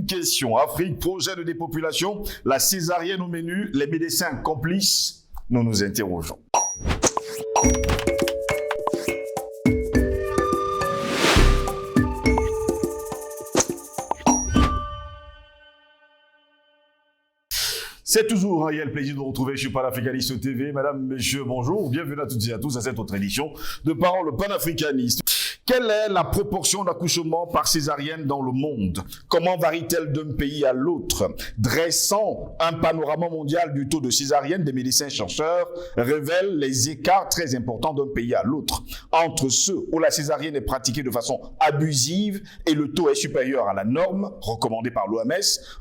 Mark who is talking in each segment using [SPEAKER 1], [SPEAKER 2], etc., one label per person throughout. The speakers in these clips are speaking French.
[SPEAKER 1] question. Afrique, projet de dépopulation, la césarienne au menu, les médecins complices, nous nous interrogeons. C'est toujours un réel plaisir de vous retrouver sur Panafricaniste TV. Mesdames, messieurs, bonjour. Bienvenue à toutes et à tous à cette autre édition de Parole panafricaniste. Quelle est la proportion d'accouchements par césarienne dans le monde? Comment varie-t-elle d'un pays à l'autre? Dressant un panorama mondial du taux de césarienne, des médecins chercheurs révèlent les écarts très importants d'un pays à l'autre. Entre ceux où la césarienne est pratiquée de façon abusive et le taux est supérieur à la norme recommandée par l'OMS,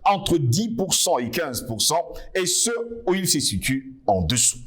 [SPEAKER 1] entre 10% et 15%, et ceux où il se situe en dessous.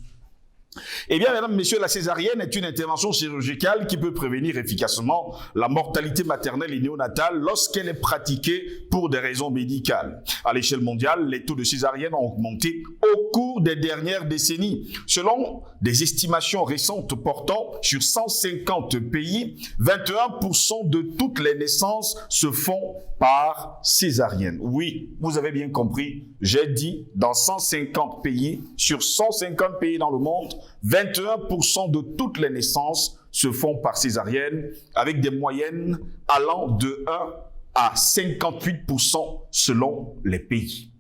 [SPEAKER 1] Eh bien, mesdames, messieurs, la césarienne est une intervention chirurgicale qui peut prévenir efficacement la mortalité maternelle et néonatale lorsqu'elle est pratiquée pour des raisons médicales. À l'échelle mondiale, les taux de césarienne ont augmenté au cours des dernières décennies. Selon des estimations récentes portant sur 150 pays, 21% de toutes les naissances se font par césarienne. Oui, vous avez bien compris, j'ai dit dans 150 pays, sur 150 pays dans le monde, 21% de toutes les naissances se font par césarienne, avec des moyennes allant de 1 à 58% selon les pays.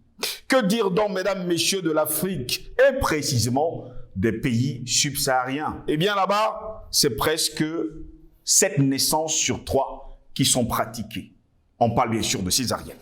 [SPEAKER 1] Que dire donc, mesdames, messieurs, de l'Afrique et précisément des pays subsahariens? Eh bien là-bas, c'est presque 7 naissances sur 3 qui sont pratiquées. On parle bien sûr de césarienne.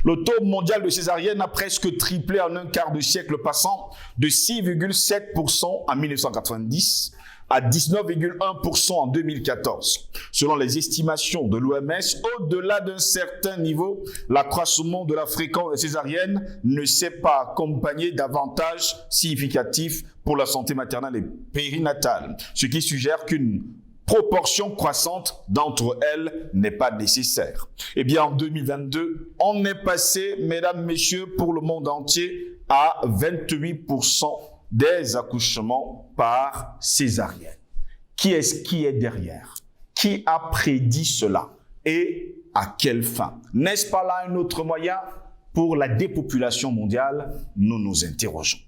[SPEAKER 1] Le taux mondial de césarienne a presque triplé en un quart de siècle, passant de 6,7% en 1990 à 19,1% en 2014. Selon les estimations de l'OMS, au-delà d'un certain niveau, l'accroissement de la fréquence de césarienne ne s'est pas accompagné d'avantages significatifs pour la santé maternelle et périnatale, ce qui suggère qu'une proportion croissante d'entre elles n'est pas nécessaire. Eh bien, en 2022, on est passé, mesdames, messieurs, pour le monde entier, à 28% des accouchements par césarienne. Qui est-ce qui est derrière? Qui a prédit cela? Et à quelle fin? N'est-ce pas là un autre moyen pour la dépopulation mondiale? Nous nous interrogeons.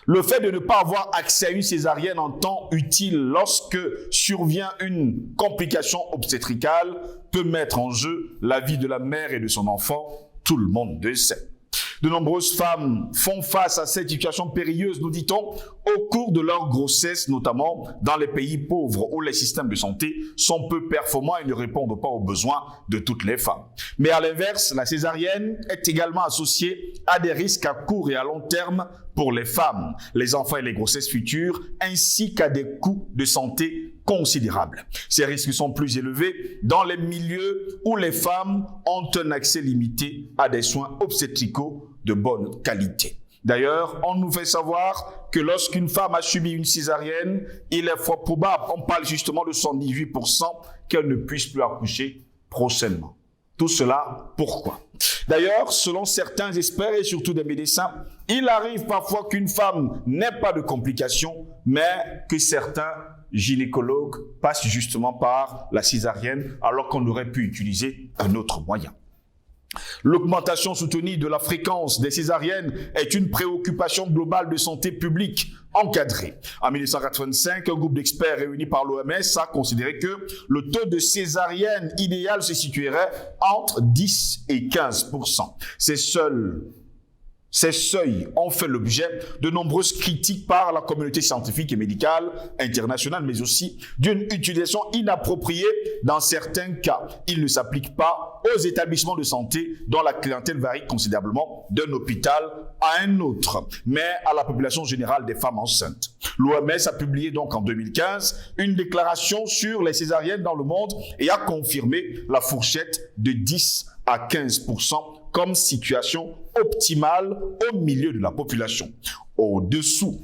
[SPEAKER 1] Le fait de ne pas avoir accès à une césarienne en temps utile lorsque survient une complication obstétricale peut mettre en jeu la vie de la mère et de son enfant, tout le monde le sait. De nombreuses femmes font face à cette situation périlleuse, nous dit-on, au cours de leur grossesse, notamment dans les pays pauvres où les systèmes de santé sont peu performants et ne répondent pas aux besoins de toutes les femmes. Mais à l'inverse, la césarienne est également associée à des risques à court et à long terme pour les femmes, les enfants et les grossesses futures, ainsi qu'à des coûts de santé considérables. Ces risques sont plus élevés dans les milieux où les femmes ont un accès limité à des soins obstétricaux de bonne qualité. D'ailleurs, on nous fait savoir que lorsqu'une femme a subi une césarienne, il est fort probable, on parle justement de 78%, qu'elle ne puisse plus accoucher prochainement. Tout cela, pourquoi? D'ailleurs, selon certains experts et surtout des médecins, il arrive parfois qu'une femme n'ait pas de complications, mais que certains gynécologues passent justement par la césarienne alors qu'on aurait pu utiliser un autre moyen. L'augmentation soutenue de la fréquence des césariennes est une préoccupation globale de santé publique encadrée. En 1985, un groupe d'experts réunis par l'OMS a considéré que le taux de césarienne idéal se situerait entre 10 et 15%. Ces seuils ont fait l'objet de nombreuses critiques par la communauté scientifique et médicale internationale, mais aussi d'une utilisation inappropriée dans certains cas. Il ne s'applique pas aux établissements de santé dont la clientèle varie considérablement d'un hôpital à un autre, mais à la population générale des femmes enceintes. L'OMS a publié donc en 2015 une déclaration sur les césariennes dans le monde et a confirmé la fourchette de 10 à 15% comme situation optimale au milieu de la population. Au-dessous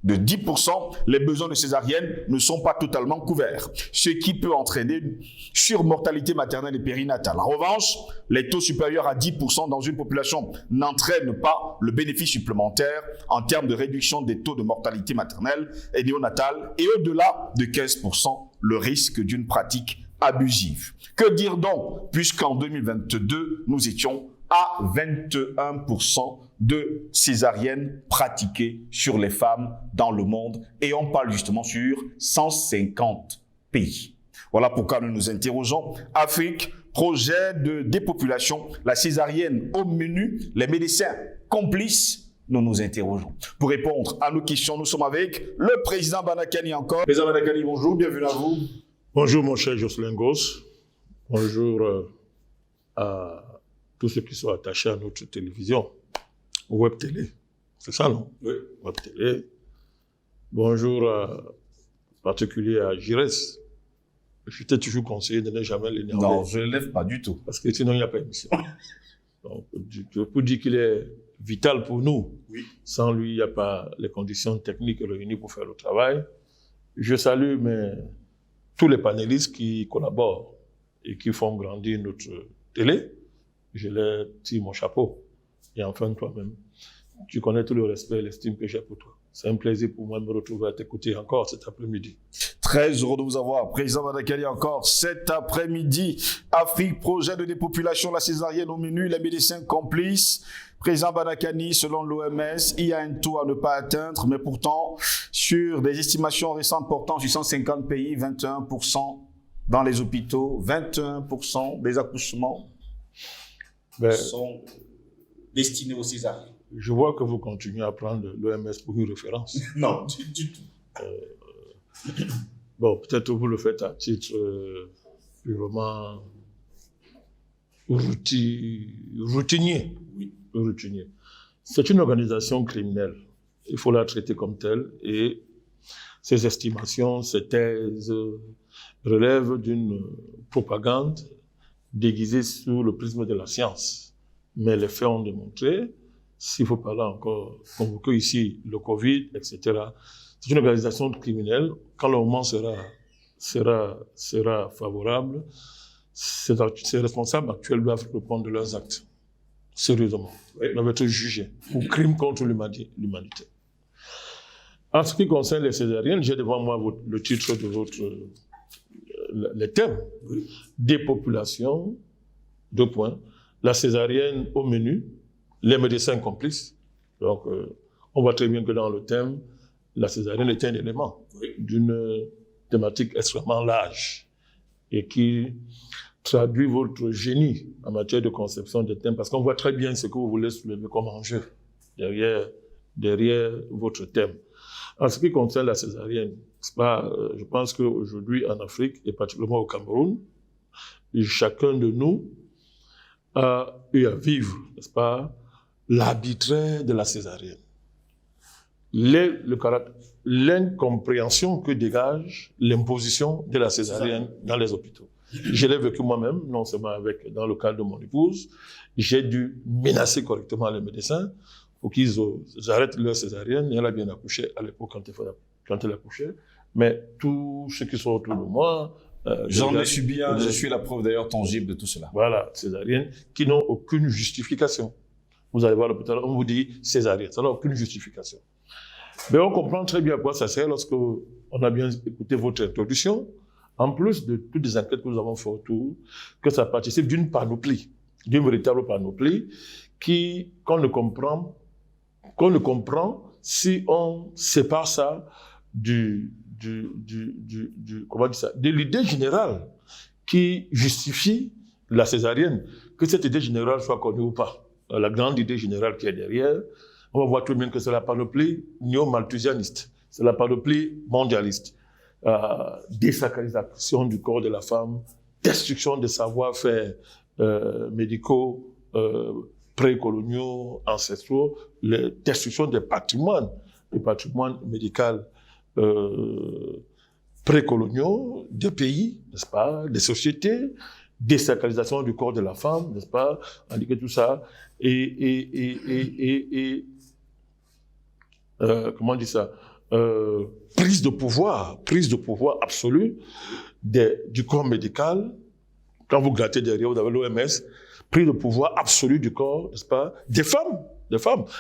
[SPEAKER 1] de 10%, les besoins de césarienne ne sont pas totalement couverts, ce qui peut entraîner une surmortalité maternelle et périnatale. En revanche, les taux supérieurs à 10% dans une population n'entraînent pas le bénéfice supplémentaire en termes de réduction des taux de mortalité maternelle et néonatale, et au-delà de 15%, le risque d'une pratique abusive. Que dire donc, puisqu'en 2022, nous étions à 21% de césariennes pratiquées sur les femmes dans le monde, et on parle justement sur 150 pays. Voilà pourquoi nous nous interrogeons. Afrique, projet de dépopulation, la césarienne au menu, les médecins complices, nous nous interrogeons. Pour répondre à nos questions, nous sommes avec le président Banakani encore. Président Banakani, bonjour, bienvenue à vous.
[SPEAKER 2] Bonjour mon cher Jocelyn Goss. Bonjour à tous ceux qui sont attachés à notre télévision, Web Télé. C'est ça, non?
[SPEAKER 1] Oui.
[SPEAKER 2] Web Télé. Bonjour en particulier à Giresse. Je t'ai toujours conseillé de ne jamais l'énerver.
[SPEAKER 1] Non, je ne lève pas du tout.
[SPEAKER 2] Parce que sinon, il n'y a pas d'émission. Donc, je peux dire qu'il est vital pour nous.
[SPEAKER 1] Oui.
[SPEAKER 2] Sans lui, il n'y a pas les conditions techniques réunies pour faire le travail. Je salue tous les panélistes qui collaborent et qui font grandir notre télé. Je leur tire mon chapeau. Et enfin, toi-même, tu connais tout le respect et l'estime que j'ai pour toi. C'est un plaisir pour moi de me retrouver à t'écouter encore cet après-midi.
[SPEAKER 1] Très heureux de vous avoir, président Banakani encore cet après-midi. Afrique, projet de dépopulation, la césarienne au menu, les médecins complices. Président Banakani, selon l'OMS, il y a un taux à ne pas atteindre, mais pourtant, sur des estimations récentes portant sur 150 pays, 21% dans les hôpitaux, 21% des accouchements sont destinés aux césariennes.
[SPEAKER 2] Je vois que vous continuez à prendre l'OMS pour une référence.
[SPEAKER 1] Non, du tout.
[SPEAKER 2] Bon, peut-être vous le faites à titre purement routinier.
[SPEAKER 1] Oui.
[SPEAKER 2] Routinier. C'est une organisation criminelle. Il faut la traiter comme telle et ces estimations, ces thèses relèvent d'une propagande déguisée sous le prisme de la science. Mais les faits ont démontré, s'il faut parler encore, convoquer ici le Covid, etc., c'est une organisation criminelle. Quand le moment sera favorable, ces responsables actuels doivent répondre de leurs actes. Sérieusement.
[SPEAKER 1] Oui.
[SPEAKER 2] Ils doivent être jugés pour crime contre l'humanité. En ce qui concerne les césariennes, j'ai devant moi le titre de les thèmes.
[SPEAKER 1] Oui.
[SPEAKER 2] Dépopulation, 2 points. La césarienne au menu, les médecins complices. Donc, on voit très bien que dans le thème, la césarienne est un élément d'une thématique extrêmement large et qui traduit votre génie en matière de conception des thèmes, parce qu'on voit très bien ce que vous voulez soulever comme enjeu derrière votre thème. En ce qui concerne la césarienne, je pense qu'aujourd'hui en Afrique, et particulièrement au Cameroun, chacun de nous a eu à vivre, n'est-ce pas, l'arbitraire de la césarienne. L'incompréhension que dégage l'imposition de la césarienne dans les hôpitaux. Je l'ai vécu moi-même, non seulement dans le cadre de mon épouse. J'ai dû menacer correctement les médecins pour qu'ils arrêtent leur césarienne. Et elle a bien accouché à l'époque quand elle accouchait. Mais tous ceux qui sont autour de moi...
[SPEAKER 1] J'en ai subi un, je suis la preuve d'ailleurs tangible de tout cela.
[SPEAKER 2] Voilà, césariennes qui n'ont aucune justification. Vous allez voir l'hôpital, on vous dit césarienne, ça n'a aucune justification. Mais on comprend très bien à quoi ça sert lorsque on a bien écouté votre introduction, en plus de toutes les enquêtes que nous avons fait autour, que ça participe d'une panoplie, d'une véritable panoplie, qu'on ne comprend si on sépare ça de l'idée générale qui justifie la césarienne, que cette idée générale soit connue ou pas. La grande idée générale qui est derrière, on va voir tout de même que c'est la panoplie néo-malthusianiste, c'est la panoplie mondialiste. Désacralisation du corps de la femme, destruction des savoir-faire médicaux, précoloniaux, ancestraux, destruction des patrimoines médical précoloniaux, des pays, n'est-ce pas, des sociétés, désacralisation du corps de la femme, n'est-ce pas, indiquer tout ça, comment on dit ça, prise de pouvoir absolue du corps médical. Quand vous grattez derrière, vous avez l'OMS, pris le pouvoir absolu du corps, n'est-ce pas, des femmes.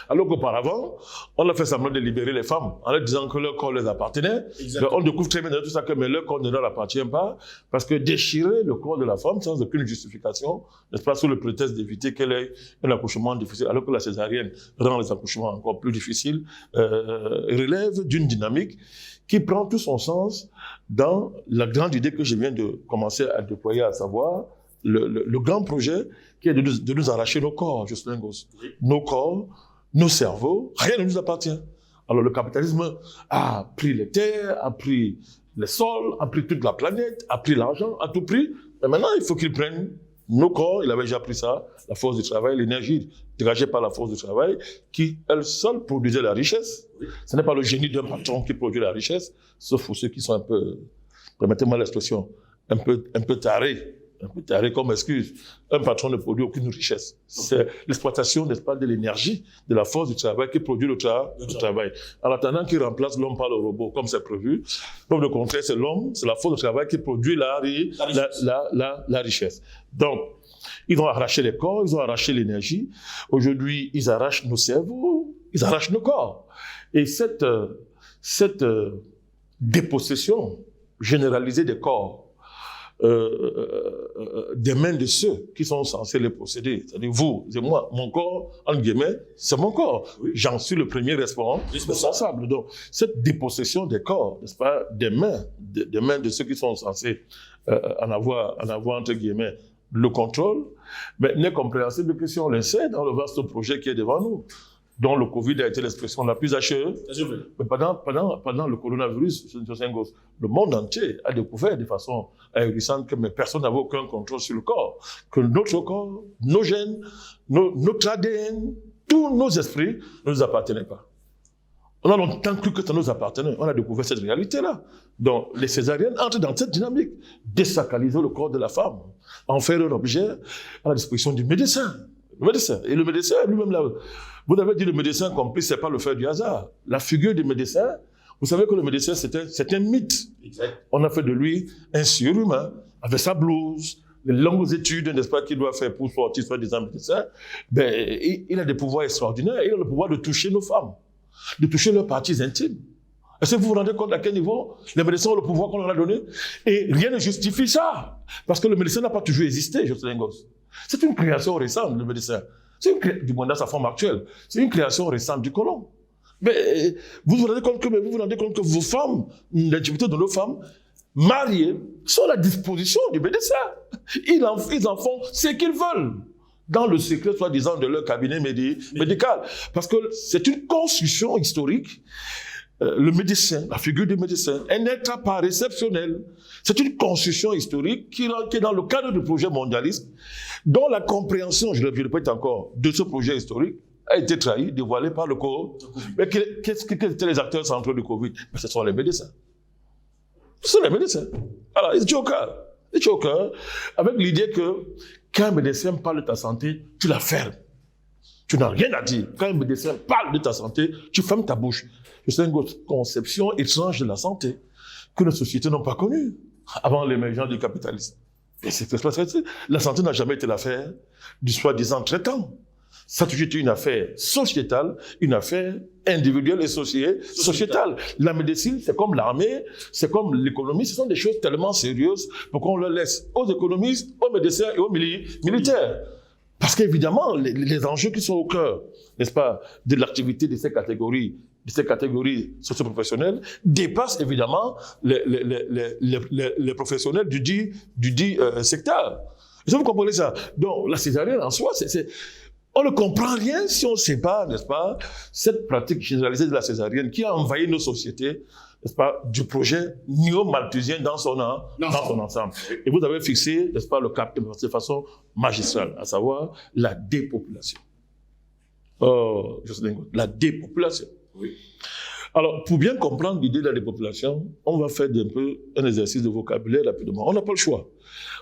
[SPEAKER 2] Alors qu'auparavant, on a fait semblant de libérer les femmes en leur disant que leur corps les appartenait. On découvre très bien tout ça que mais leur corps ne leur appartient pas parce que déchirer le corps de la femme sans aucune justification, n'est-ce pas, sous le prétexte d'éviter qu'elle ait un accouchement difficile, alors que la césarienne rend les accouchements encore plus difficiles, relève d'une dynamique qui prend tout son sens dans la grande idée que je viens de commencer à déployer, à savoir le grand projet qui est de nous arracher nos corps, Jocelyn Gosse. Nos corps, nos cerveaux, rien ne nous appartient. Alors le capitalisme a pris les terres, a pris les sols, a pris toute la planète, a pris l'argent, a tout pris. Et maintenant, il faut qu'il prenne nos corps, il avait déjà pris ça, la force du travail, l'énergie dégagée par la force du travail, qui, elle seule, produisait la richesse. Ce n'est pas le génie d'un patron qui produit la richesse, sauf pour ceux qui sont un peu, permettez-moi l'expression, un peu tarés comme excuse. Un patron ne produit aucune richesse. C'est l'exploitation, n'est-ce pas, de l'énergie, de la force du travail qui produit le travail. En attendant qu'il remplace l'homme par le robot, comme c'est prévu. Donc, le contraire, c'est l'homme, c'est la force du travail qui produit la richesse. Donc, ils ont arraché les corps, ils ont arraché l'énergie. Aujourd'hui, ils arrachent nos cerveaux, ils arrachent nos corps. Et cette dépossession généralisée des corps, des mains de ceux qui sont censés les posséder. C'est-à-dire vous et moi, mon corps, entre guillemets, c'est mon corps. Oui. J'en suis le premier responsable. Donc, cette dépossession des corps, n'est-ce pas, des mains de ceux qui sont censés en avoir, entre guillemets, le contrôle, mais n'est compréhensible que si on l'essaie dans le vaste projet qui est devant nous, dont le Covid a été l'expression la plus hacheuse. Mais pendant le coronavirus, le monde entier a découvert de façon ahurissante que personne n'avait aucun contrôle sur le corps, que notre corps, nos gènes, notre ADN, tous nos esprits ne nous appartenaient pas. On a longtemps cru que ça nous appartenait. On a découvert cette réalité-là. Donc, les césariennes entrent dans cette dynamique, désacraliser le corps de la femme, en faire un objet à la disposition du médecin. Le médecin. Et le médecin lui-même, là, vous avez dit le médecin complice, c'est pas le fait du hasard. La figure du médecin, vous savez que le médecin, c'est un mythe. Exact. On a fait de lui un surhumain, avec sa blouse, les longues études, n'est-ce pas, qu'il doit faire pour sortir, soit disant médecin. Ben, il a des pouvoirs extraordinaires. Il a le pouvoir de toucher nos femmes, de toucher leurs parties intimes. Est-ce que vous vous rendez compte à quel niveau les médecins ont le pouvoir qu'on leur a donné? Et rien ne justifie ça. Parce que le médecin n'a pas toujours existé, Jocelyn Gosse. C'est une création récente, le médecin. Du moins dans sa forme actuelle. C'est une création récente du colon. Mais vous vous rendez compte que vos femmes, l'intimité de nos femmes, mariées, sont à la disposition du médecin. Ils en font ce qu'ils veulent. Dans le secret, soi-disant, de leur cabinet médical. Parce que c'est une construction historique. Le médecin, la figure du médecin, un être à part exceptionnel. C'est une construction historique qui est dans le cadre du projet mondialiste, dont la compréhension, je le répète encore, de ce projet historique a été trahie, dévoilée par le Covid. Mais quels étaient les acteurs centraux du Covid? Mais ce sont les médecins. Ce sont les médecins. Alors, ils étaient au cœur, avec l'idée que quand un médecin parle de ta santé, tu la fermes. Tu n'as rien à dire. Quand un médecin parle de ta santé, tu fermes ta bouche. C'est une conception étrange de la santé que nos sociétés n'ont pas connue avant l'émergence du capitalisme. Et la santé n'a jamais été l'affaire du soi-disant traitant. Ça a toujours été une affaire sociétale, une affaire individuelle et sociétale. La médecine, c'est comme l'armée, c'est comme l'économie, ce sont des choses tellement sérieuses pour qu'on le laisse aux économistes, aux médecins et aux militaires. Parce qu'évidemment, les enjeux qui sont au cœur, n'est-ce pas, de l'activité de ces catégories socio-professionnelles, dépassent évidemment les professionnels du dit secteur. Est-ce que vous comprenez ça? Donc, la césarienne en soi, on ne comprend rien si on ne sait pas, n'est-ce pas, cette pratique généralisée de la césarienne qui a envahi nos sociétés, n'est-ce pas, du projet néo-malthusien dans son ensemble. Et vous avez fixé, n'est-ce pas, le cap de façon magistrale, à savoir la dépopulation. La dépopulation. Oui. Alors, pour bien comprendre l'idée de la dépopulation, on va faire un exercice de vocabulaire rapidement. On n'a pas le choix.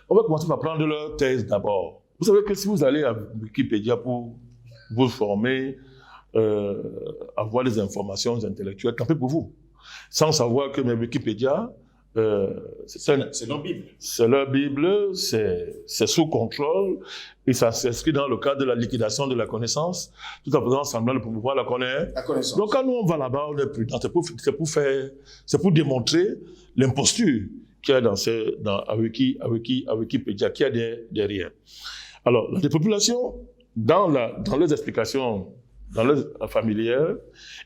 [SPEAKER 2] On va commencer par prendre leur thèse d'abord. Vous savez que si vous allez à Wikipédia pour vous former, avoir des informations intellectuelles, tant pis pour vous. Sans savoir que Wikipédia
[SPEAKER 1] C'est leur Bible.
[SPEAKER 2] C'est leur Bible, c'est sous contrôle, et ça s'inscrit dans le cadre de la liquidation de la connaissance, tout en faisant semblant de pouvoir la connaissance. Donc quand nous on va là-bas, on est prudent, c'est pour démontrer l'imposture qu'il y a avec Wikipédia, qu'il y a derrière. Alors, la dépopulation, dans les explications familières,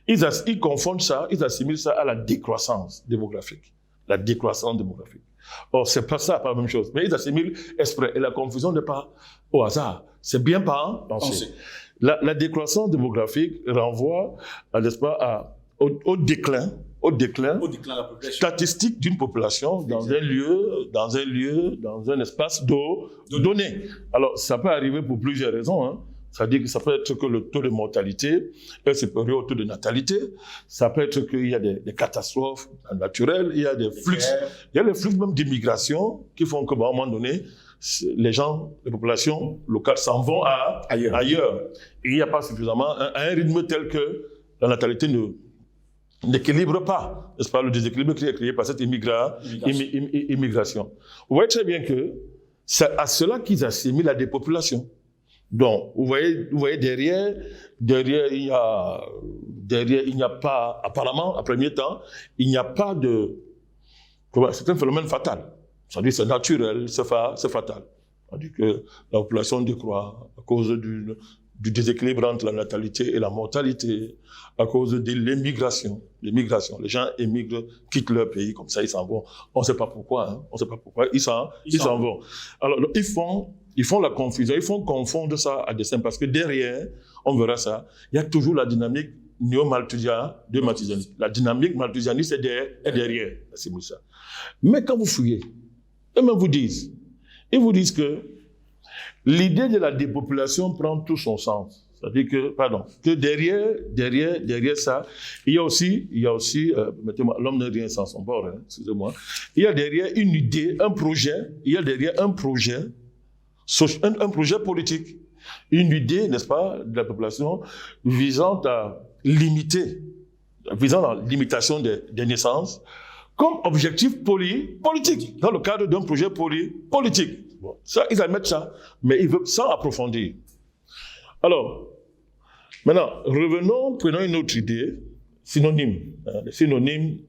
[SPEAKER 2] ils confondent ça, ils assimilent ça à la décroissance démographique. La décroissance démographique. Or, c'est pas ça, pas la même chose. Mais ils assimilent exprès. Et la confusion n'est pas au hasard. C'est bien pas pensé. La décroissance démographique renvoie, n'est-ce pas, au déclin statistique d'une population dans un lieu, dans un espace donné. Alors, ça peut arriver pour plusieurs raisons, hein. C'est-à-dire que ça peut être que le taux de mortalité est supérieur au taux de natalité. Ça peut être qu'il y a des catastrophes naturelles, il y a des flux. Il y a les flux même d'immigration qui font qu'à un moment donné, les populations locales s'en vont ailleurs. Et il n'y a pas suffisamment un rythme tel que la natalité n'équilibre pas, n'est-ce pas, le déséquilibre qui est créé par cette immigration. Vous voyez très bien que c'est à cela qu'ils assimilent la dépopulation. Donc, vous voyez derrière, il n'y a pas, apparemment, à premier temps, il n'y a pas c'est un phénomène fatal. C'est-à-dire c'est naturel, c'est fatal. C'est-à-dire que la population décroît à cause du déséquilibre entre la natalité et la mortalité, à cause de l'émigration. Les gens émigrent, quittent leur pays, comme ça ils s'en vont. On ne sait pas pourquoi, hein. On ne sait pas pourquoi, ils s'en vont. Alors, ils font la confusion, ils font confondre ça à dessein, parce que derrière, on verra ça, il y a toujours la dynamique néo-malthusianiste. La dynamique malthusianiste est derrière, c'est ça. Mais quand vous fouillez, ils vous disent que l'idée de la dépopulation prend tout son sens. C'est-à-dire que derrière ça, il y a aussi, mettez-moi, l'homme n'est rien sans son bord, hein, excusez-moi. Il y a derrière une idée, un projet politique, une idée, n'est-ce pas, de la population visant la limitation des naissances, comme objectif politique, dans le cadre d'un projet politique. Bon, ça, ils admettent ça, mais ils veulent sans approfondir. Alors, maintenant, prenons une autre idée, synonyme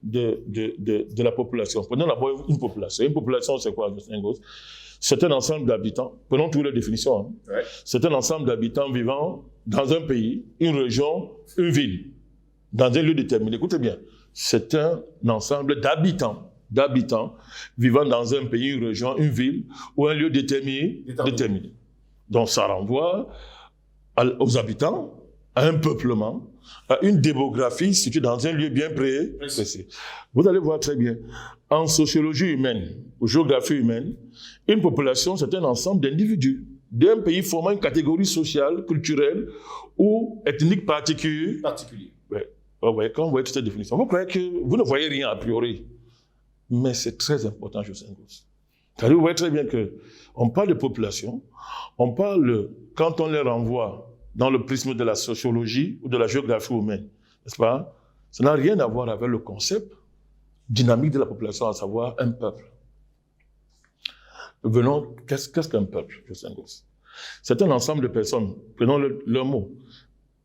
[SPEAKER 2] de la population. Prenons d'abord une population. Une population, c'est quoi, M. Ngos? C'est un ensemble d'habitants, prenons toutes les définitions, hein. Ouais. C'est un ensemble d'habitants vivant dans un pays, une région, une ville, dans un lieu déterminé. Écoutez bien, c'est un ensemble d'habitants vivant dans un pays, une région, une ville, ou un lieu déterminé. Donc ça renvoie aux habitants, à un peuplement, à une démographie située dans un lieu bien précis. Vous allez voir très bien. En sociologie humaine, ou géographie humaine, une population, c'est un ensemble d'individus d'un pays formant une catégorie sociale, culturelle ou ethnique particulière. Ouais. Quand vous voyez toute cette définition, vous croyez que vous ne voyez rien a priori. Mais c'est très important, José Ngos. Car vous voyez très bien qu'on parle de population, quand on les renvoie dans le prisme de la sociologie ou de la géographie humaine, n'est-ce pas? Ça n'a rien à voir avec le concept dynamique de la population, à savoir un peuple. Venons, qu'est-ce qu'un peuple, José Ngos? C'est un ensemble de personnes, prenons leur mot,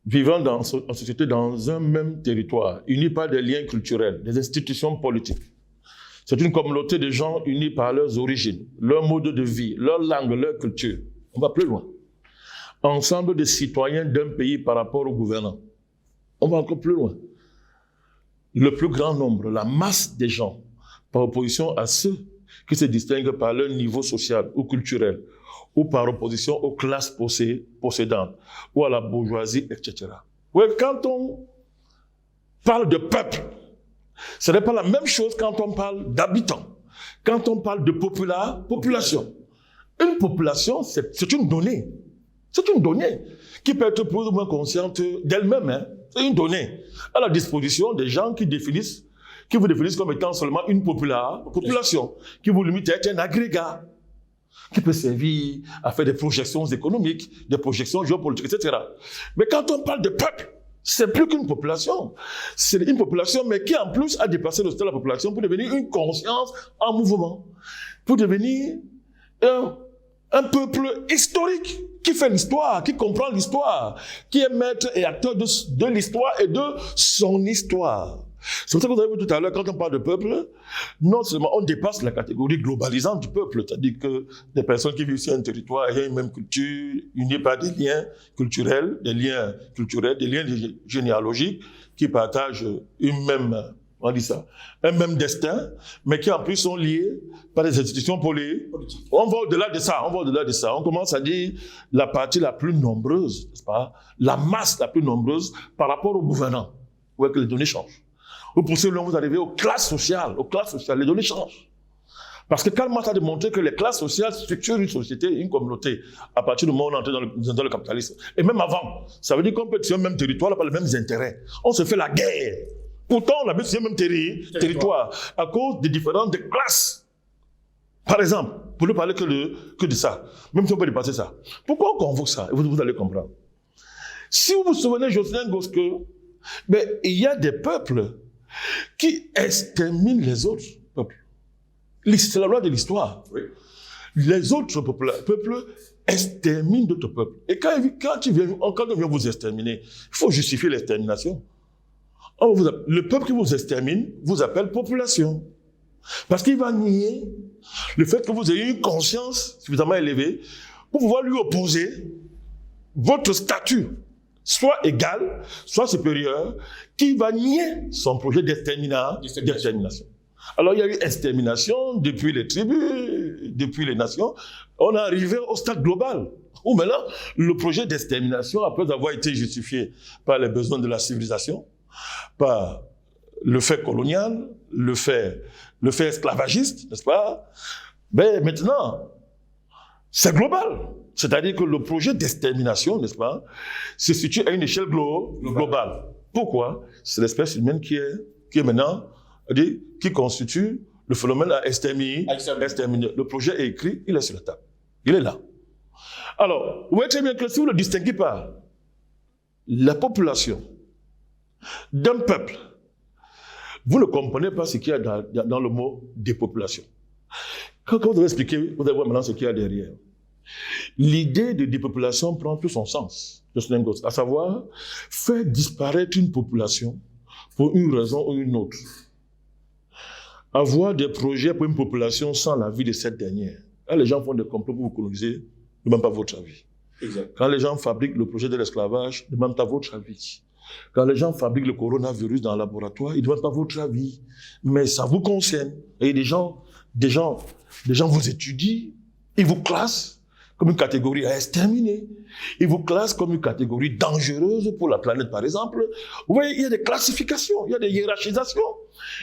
[SPEAKER 2] vivant en société dans un même territoire, unis par des liens culturels, des institutions politiques. C'est une communauté de gens unis par leurs origines, leur mode de vie, leur langue, leur culture. On va plus loin. Ensemble de citoyens d'un pays par rapport au gouvernant. On va encore plus loin. Le plus grand nombre, la masse des gens, par opposition à ceux qui se distinguent par leur niveau social ou culturel, ou par opposition aux classes possédantes, ou à la bourgeoisie, etc. Ouais, quand on parle de peuple, ce n'est pas la même chose quand on parle d'habitants, quand on parle de population. Une population, c'est une donnée. C'est une donnée qui peut être plus ou moins consciente d'elle-même. Hein. C'est une donnée à la disposition des gens qui vous définissent comme étant seulement une population, qui vous limite à être un agrégat, qui peut servir à faire des projections économiques, des projections géopolitiques, etc. Mais quand on parle de peuple, C'est plus qu'une population. C'est une population, mais qui en plus a dépassé le stade de la population pour devenir une conscience en mouvement. Pour devenir un peuple historique qui fait l'histoire, qui comprend l'histoire, qui est maître et acteur de l'histoire et de son histoire. C'est pour ça que vous avez vu tout à l'heure, quand on parle de peuple, non seulement on dépasse la catégorie globalisante du peuple, c'est-à-dire que des personnes qui vivent sur un territoire ayant une même culture, unies par des liens culturels, des liens généalogiques, qui partagent une même, on dit ça, un même destin, mais qui en plus sont liés par des institutions politiques. On va au-delà de ça, on commence à dire la partie la plus nombreuse, n'est-ce pas, la masse la plus nombreuse par rapport aux gouvernants. Vous voyez que les données changent. Vous poussez loin, vous arrivez aux classes sociales, les données changent. Parce que Karl Marx a démontré que les classes sociales structurent une société, une communauté, à partir du moment où on entre dans le capitalisme. Et même avant, ça veut dire qu'on peut être sur un même territoire, par les mêmes intérêts. On se fait la guerre. Pourtant, on habite sur un même territoire, à cause des différentes classes. Par exemple, pour ne parler que de ça, même si on peut dépasser ça. Pourquoi on convoque ça? Vous allez comprendre. Si vous vous souvenez, Jocelyn Gosque, il y a des peuples qui exterminent les autres peuples. C'est la loi de l'histoire. Oui. Les autres peuples exterminent d'autres peuples. Et quand on vient vous exterminer, il faut justifier l'extermination. Le peuple qui vous extermine vous appelle population. Parce qu'il va nier le fait que vous ayez une conscience suffisamment élevée pour pouvoir lui opposer votre statut, soit égal, soit supérieur, qui va nier son projet d'extermination. Alors il y a eu extermination depuis les tribus, depuis les nations. On est arrivé au stade global, où maintenant le projet d'extermination, après avoir été justifié par les besoins de la civilisation, par le fait colonial, le fait esclavagiste, n'est-ce pas? Maintenant, c'est global. C'est-à-dire que le projet d'extermination, n'est-ce pas, se situe à une échelle globale. Pourquoi? C'est l'espèce humaine qui est maintenant, qui constitue le phénomène à exterminer. Le projet est écrit, il est sur la table. Il est là. Alors, vous voyez très bien que si vous ne le distinguez pas, la population d'un peuple, vous ne comprenez pas ce qu'il y a dans le mot dépopulation. Quand vous devez expliquer, vous allez voir maintenant ce qu'il y a derrière. L'idée de dépopulation prend tout son sens, à savoir faire disparaître une population pour une raison ou une autre. Avoir des projets pour une population sans l'avis de cette dernière. Quand les gens font des complots pour vous coloniser, ne demandent pas votre avis. Exact. Quand les gens fabriquent le projet de l'esclavage, ne demandent pas votre avis. Quand les gens fabriquent le coronavirus dans le laboratoire, ils ne demandent pas votre avis. Mais ça vous concerne. Et des gens vous étudient, ils vous classent comme une catégorie à exterminer. Ils vous classent comme une catégorie dangereuse pour la planète, par exemple. Vous voyez, il y a des classifications, il y a des hiérarchisations,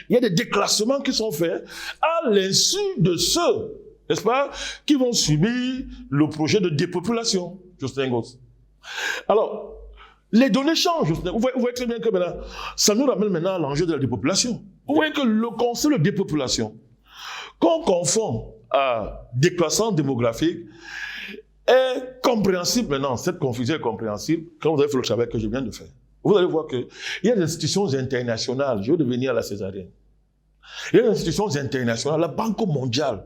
[SPEAKER 2] il y a des déclassements qui sont faits à l'insu de ceux, n'est-ce pas, qui vont subir le projet de dépopulation. Jocelyn Gosque. Alors, les données changent. Vous voyez très bien que maintenant, ça nous ramène maintenant à l'enjeu de la dépopulation. Vous voyez que le concept de dépopulation, qu'on confond à déclassement démographique, est compréhensible maintenant. Cette confusion est compréhensible quand vous avez fait le travail que je viens de faire. Vous allez voir qu'il y a des institutions internationales, je vais revenir à la césarienne. Il y a des institutions internationales, la Banque mondiale,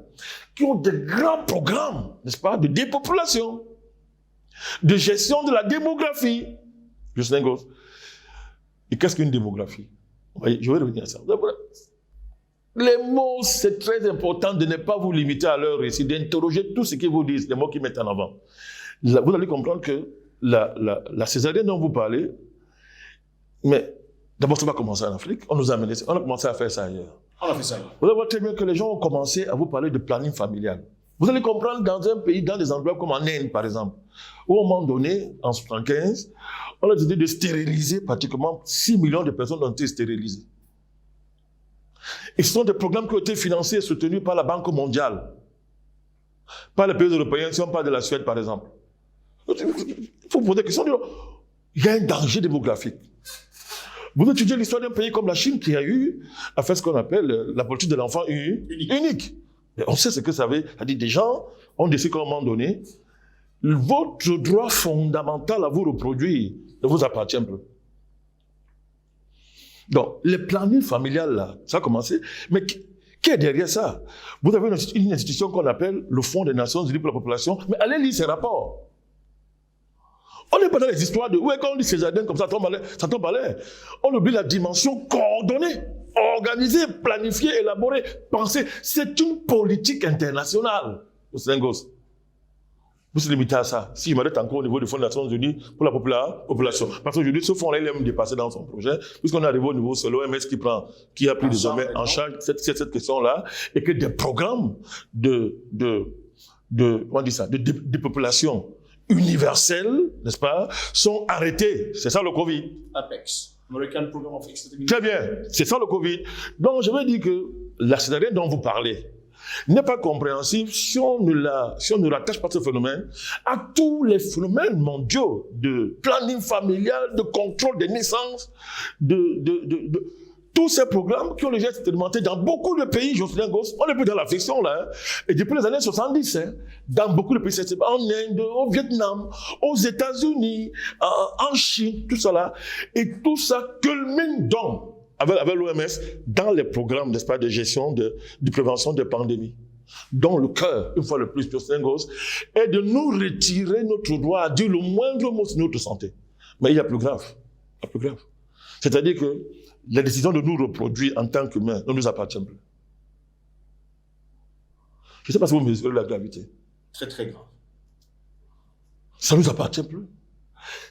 [SPEAKER 2] qui ont de grands programmes, n'est-ce pas, de dépopulation, de gestion de la démographie. Jocelyn Gosque. Et qu'est-ce qu'une démographie? Je vais revenir à ça. Les mots, c'est très important de ne pas vous limiter à leur récit, d'interroger tout ce qu'ils vous disent, les mots qu'ils mettent en avant. Vous allez comprendre que la césarienne dont vous parlez, mais d'abord ça va commencer en Afrique, on nous a amené, on a commencé à faire ça ailleurs.
[SPEAKER 3] On a fait ça.
[SPEAKER 2] Vous allez voir très bien que les gens ont commencé à vous parler de planning familial. Vous allez comprendre dans un pays, dans des endroits comme en Inde par exemple, où à un moment donné, en 1975, on a décidé de stériliser pratiquement 6 millions de personnes ont été stérilisées. Et ce sont des programmes qui ont été financés et soutenus par la Banque mondiale, par les pays européens, si on parle de la Suède par exemple. Il faut poser des questions. Il y a un danger démographique. Vous étudiez l'histoire d'un pays comme la Chine qui a fait ce qu'on appelle la politique de l'enfant unique. Et on sait ce que ça veut dire. Des gens ont décidé qu'à un moment donné, votre droit fondamental à vous reproduire ne vous appartient plus. Donc, les plannings familiales, là, ça a commencé. Mais qui est derrière ça? Vous avez une institution qu'on appelle le Fonds des Nations Unies pour la population, mais allez lire ces rapports. On n'est pas dans les histoires de quand on dit ces jardins comme ça tombe à l'air. On oublie la dimension coordonnée, organisée, planifiée, élaborée, pensée. C'est une politique internationale, le Sénégal. Vous se limitez à ça. Si je m'arrête encore au niveau du Fonds des Nations Unies pour la population. Parce qu'aujourd'hui, ce fonds-là, il aime dépasser dans son projet, puisqu'on est arrivé au niveau, c'est l'OMS qui a pris désormais en charge cette question-là, et que des programmes de population universelle, n'est-ce pas, sont arrêtés. C'est ça le Covid.
[SPEAKER 3] APEX. American Program of Extermination.
[SPEAKER 2] Très bien. C'est ça le Covid. Donc, je veux dire que la césarienne dont vous parlez n'est pas compréhensible si on ne rattache pas ce phénomène à tous les phénomènes mondiaux de planning familial, de contrôle des naissances, tous ces programmes qui ont déjà été expérimentés dans beaucoup de pays. Jocelyn Goss, on n'est plus dans la fiction là, et depuis les années 70, dans beaucoup de pays, c'est en Inde, au Vietnam, aux États-Unis, en Chine, tout ça là, et tout ça culmine donc avec l'OMS dans les programmes, n'est-ce pas, de gestion, de prévention des pandémies. Dont le cœur, une fois le plus, Jocelyn Goss, est de nous retirer notre droit à dire le moindre mot sur notre santé. Mais il y a plus grave. Il y a plus grave. C'est-à-dire que la décision de nous reproduire en tant qu'humains ne nous appartient plus. Je ne sais pas si vous mesurez la gravité.
[SPEAKER 3] Très, très grave.
[SPEAKER 2] Ça ne nous appartient plus.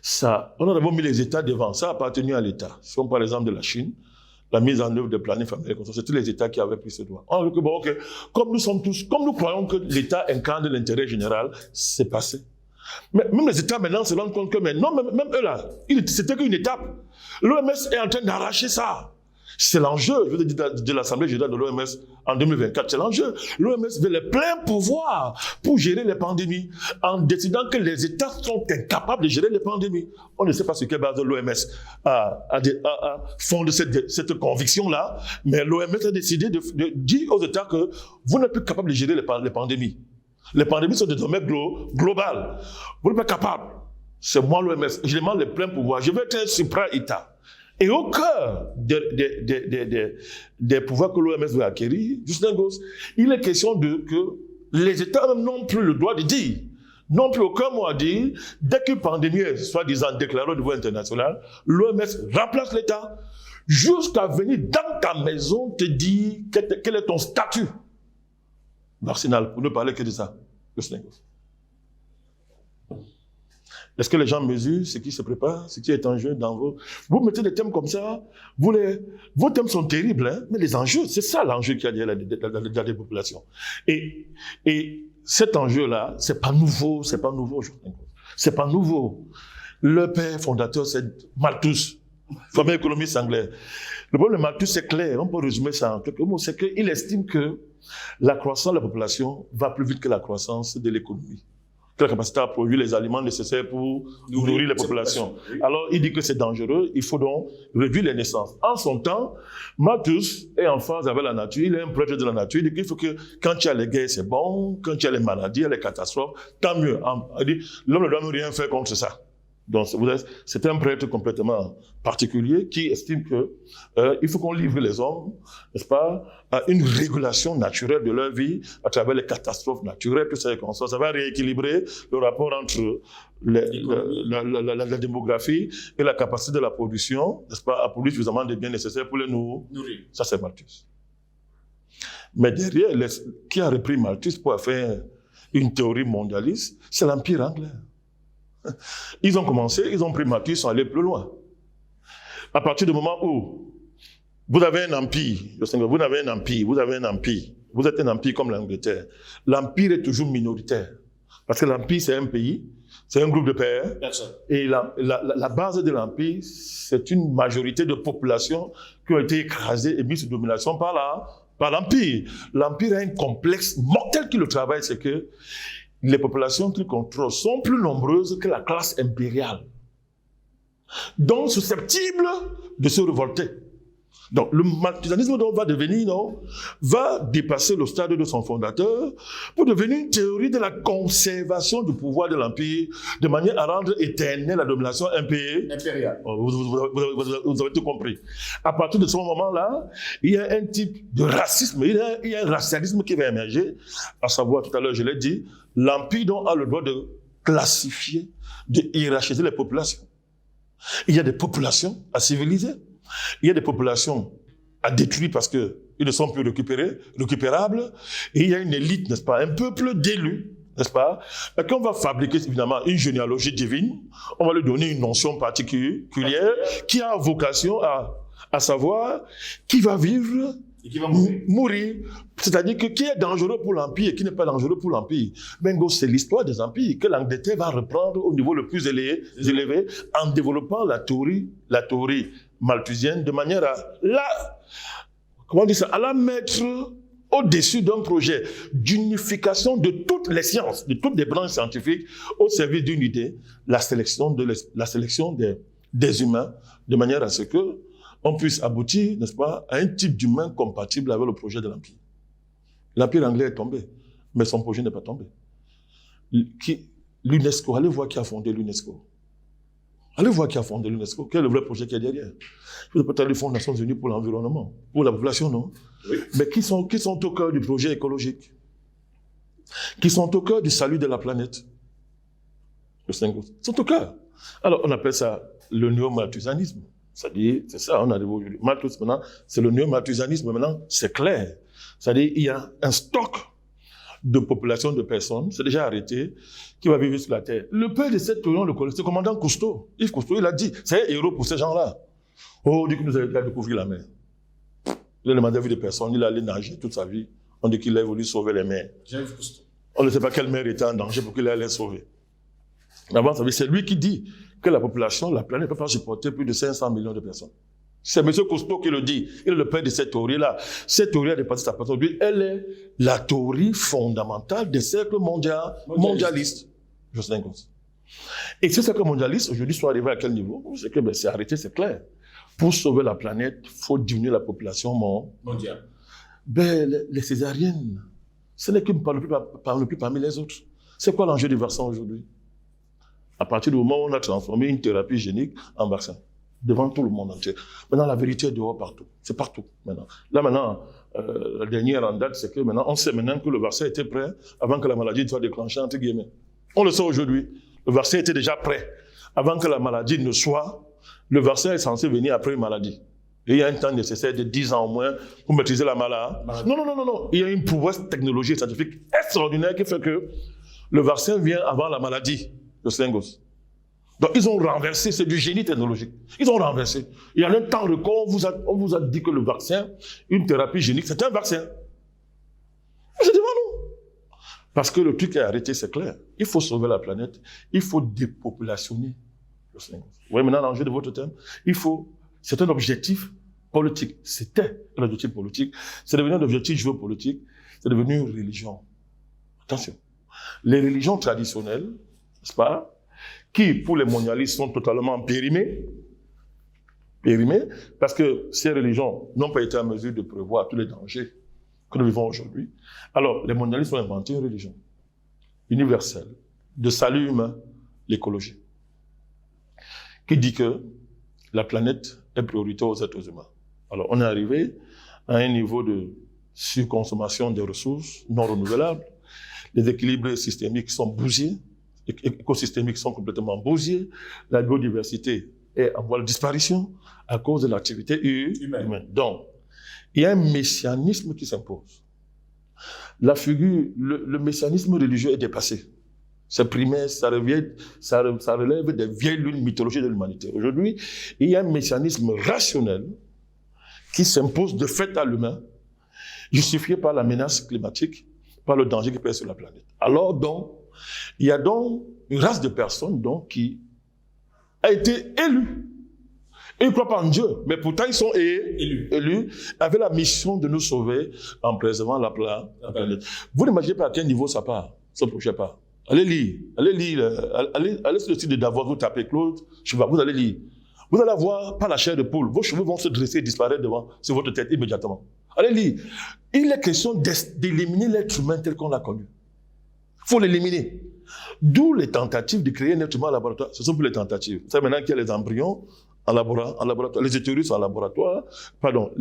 [SPEAKER 2] Ça, on a d'abord mis les États devant. Ça a appartenu à l'État. Si on prend l'exemple de la Chine, la mise en œuvre de planning familial, c'est tous les États qui avaient pris ce droit. On a vu que, bon, okay, comme nous croyons que l'État incarne l'intérêt général, c'est passé. Mais même les États maintenant se rendent compte que, mais non, même eux là, c'était qu'une étape. L'OMS est en train d'arracher ça. C'est l'enjeu, je veux dire, de l'Assemblée générale de l'OMS en 2024, c'est l'enjeu. L'OMS veut les pleins pouvoirs pour gérer les pandémies, en décidant que les États sont incapables de gérer les pandémies. On ne sait pas sur quelle base l'OMS fonde cette conviction-là, mais l'OMS a décidé de dire aux États que vous n'êtes plus capables de gérer les pandémies. Les pandémies sont désormais globales. Vous n'êtes pas capables. C'est moi l'OMS. Je demande les pleins pouvoirs. Je veux être un supra-État. Et au cœur des pouvoirs que l'OMS veut acquérir, Jocelyn Goss, il est question que les États n'ont plus le droit de dire, n'ont plus aucun mot à dire. Dès qu'une pandémie est soi-disant déclarée au niveau international, l'OMS remplace l'État jusqu'à venir dans ta maison te dire quel est ton statut vaccinal, pour ne parler que de ça, Jocelyn Goss. Est-ce que les gens mesurent ce qui se prépare, ce qui est en jeu dans vos... Vous mettez des thèmes comme ça, vos thèmes sont terribles, hein, mais les enjeux, c'est ça l'enjeu qu'il y a dans les populations. Et cet enjeu-là, c'est pas nouveau, c'est pas nouveau. Le père fondateur, c'est Malthus, fameux économiste anglais. Le problème de Malthus, c'est clair, on peut résumer ça en quelques mots, c'est qu'il estime que la croissance de la population va plus vite que la croissance de l'économie. La capacité à produire les aliments nécessaires pour nourrir les populations. Alors, il dit que c'est dangereux, il faut donc réduire les naissances. En son temps, Malthus est en phase avec la nature, il est un prêtre de la nature, il dit qu'il faut que quand il y a les guerres, c'est bon, quand il y a les maladies, il y a les catastrophes, tant mieux. Il dit, l'homme ne doit rien faire contre ça. Donc, c'est un prêtre complètement particulier qui estime que il faut qu'on livre les hommes, n'est-ce pas, à une régulation naturelle de leur vie à travers les catastrophes naturelles, tout ça, ça va rééquilibrer le rapport entre la démographie et la capacité de la production, n'est-ce pas, à produire suffisamment de biens nécessaires pour les nourrir. Ça, c'est Malthus. Mais derrière, qui a repris Malthus pour faire une théorie mondialiste, c'est l'Empire anglais. Ils ont commencé, ils ont pris Malthus, ils sont allés plus loin. À partir du moment où vous avez un empire, vous avez un empire, vous êtes un empire comme l'Angleterre, l'empire est toujours minoritaire. Parce que l'empire, c'est un pays, c'est un groupe de pairs, et la base de l'empire, c'est une majorité de populations qui ont été écrasées et mises sous domination par l'empire. L'empire a un complexe mortel qui le travaille, c'est que les populations qu'il contrôle sont plus nombreuses que la classe impériale, donc susceptibles de se révolter. Donc, le malthusianisme donc va dépasser le stade de son fondateur pour devenir une théorie de la conservation du pouvoir de l'Empire de manière à rendre éternelle la domination impériale. Vous avez tout compris. À partir de ce moment-là, il y a un type de racisme, il y a un racialisme qui va émerger, à savoir, tout à l'heure je l'ai dit, l'Empire donc a le droit de classifier, de hiérarchiser les populations. Il y a des populations à civiliser. Il y a des populations à détruire parce qu'ils ne sont plus récupérables. Et il y a une élite, n'est-ce pas, un peuple d'élus, n'est-ce pas, qu'on va fabriquer évidemment une généalogie divine. On va lui donner une notion particulière qui a vocation à savoir qui va vivre
[SPEAKER 3] et qui va
[SPEAKER 2] mourir. C'est-à-dire que qui est dangereux pour l'Empire et qui n'est pas dangereux pour l'Empire. Bengo, c'est l'histoire des empires que l'Angleterre va reprendre au niveau le plus élevé en développant la théorie malthusienne de manière à la mettre au-dessus d'un projet d'unification de toutes les sciences, de toutes les branches scientifiques au service d'une idée, la sélection des humains, de manière à ce que on puisse aboutir, n'est-ce pas, à un type d'humain compatible avec le projet de l'Empire. L'Empire anglais est tombé, mais son projet n'est pas tombé. L'UNESCO, allez voir qui a fondé l'UNESCO. Allez voir qui a fondé l'UNESCO, quel est le vrai projet qui est derrière. Je ne sais pas, les Fonds des Nations Unies pour l'environnement, pour la population, non? Oui. Mais qui sont au cœur du projet écologique? Qui sont au cœur du salut de la planète? Ils sont au cœur. Alors, on appelle ça le néo-malthusianisme. C'est-à-dire, c'est ça, on arrive aujourd'hui. Malthus, maintenant, c'est le néo-malthusianisme, maintenant, c'est clair. C'est-à-dire, il y a un stock de population de personnes, c'est déjà arrêté, qui va vivre sur la Terre. Le père de cette théorie, c'est le commandant Cousteau. Yves Cousteau, il a dit, c'est un héros pour ces gens-là. Oh, on dit qu'il nous a découvert la mer. Il a demandé à la vie de personnes, il est allé nager toute sa vie. On dit qu'il a voulu sauver les mers. On ne sait pas quelle mer était en danger pour qu'il allait sauver. D'abord, c'est lui qui dit que la population, la planète ne peut pas supporter plus de 500 millions de personnes. C'est M. Cousteau qui le dit. Il est le père de cette théorie-là. Cette théorie a dépassé sa personne. Elle est la théorie fondamentale des cercles mondialistes. Jocelyn Gosse. Et ces cercles mondialistes, aujourd'hui, sont arrivés à quel niveau? C'est que c'est arrêté, c'est clair. Pour sauver la planète, il faut diminuer la population mondiale. Les césariennes, ce n'est qu'une parle plus parmi les autres. C'est quoi l'enjeu du vaccin aujourd'hui? À partir du moment où on a transformé une thérapie génique en vaccin, devant tout le monde entier. Maintenant, la vérité est dehors partout. C'est partout, maintenant. Là, maintenant, la dernière en date, c'est que maintenant, on sait maintenant que le vaccin était prêt avant que la maladie soit déclenchée, entre guillemets. On le sait aujourd'hui. Le vaccin était déjà prêt. Avant que la maladie ne soit, le vaccin est censé venir après une maladie. Et il y a un temps nécessaire de 10 ans au moins pour maîtriser la maladie. Non. Il y a une prouesse technologique et scientifique extraordinaire qui fait que le vaccin vient avant la maladie. Le Slingos. Donc, ils ont renversé, c'est du génie technologique. Ils ont renversé. Il y a un temps record, on vous a dit que le vaccin, une thérapie génique, c'est un vaccin. C'est devant nous. Parce que le truc est arrêté, c'est clair. Il faut sauver la planète. Il faut dépopulationner le Slingos. Vous voyez maintenant l'enjeu de votre thème? C'est un objectif politique. C'était un objectif politique. C'est devenu un objectif géopolitique. C'est devenu une religion. Attention. Les religions traditionnelles, n'est-ce pas, qui, pour les mondialistes, sont totalement périmées, parce que ces religions n'ont pas été en mesure de prévoir tous les dangers que nous vivons aujourd'hui. Alors, les mondialistes ont inventé une religion universelle, de salut humain, l'écologie, qui dit que la planète est prioritaire aux êtres humains. Alors, on est arrivé à un niveau de surconsommation des ressources non renouvelables, les équilibres systémiques sont bousillés, les écosystémiques sont complètement bousillés, la biodiversité est en voie de disparition à cause de l'activité humaine. Donc, il y a un messianisme qui s'impose. Le messianisme religieux est dépassé. C'est primaire, ça relève des vieilles lunes mythologiques de l'humanité. Aujourd'hui, il y a un messianisme rationnel qui s'impose de fait à l'humain, justifié par la menace climatique, par le danger qui pèse sur la planète. Alors donc, il y a donc une race de personnes donc, qui a été élue. Ils ne croient pas en Dieu, mais pourtant ils sont élus avec la mission de nous sauver en préservant la planète. Vous n'imaginez pas à quel niveau ça part, ce projet part. Allez lire, allez sur le site de Davos, vous tapez Claude, vous allez lire. Vous allez avoir, par la chair de poule, vos cheveux vont se dresser et disparaître sur votre tête immédiatement. Allez lire. Il est question d'éliminer l'être humain tel qu'on l'a connu. Il faut l'éliminer. D'où les tentatives de créer un être humain en laboratoire. Ce sont plus les tentatives. Vous savez maintenant qu'il y a les embryons en laboratoire, les utérus en laboratoire, pardon,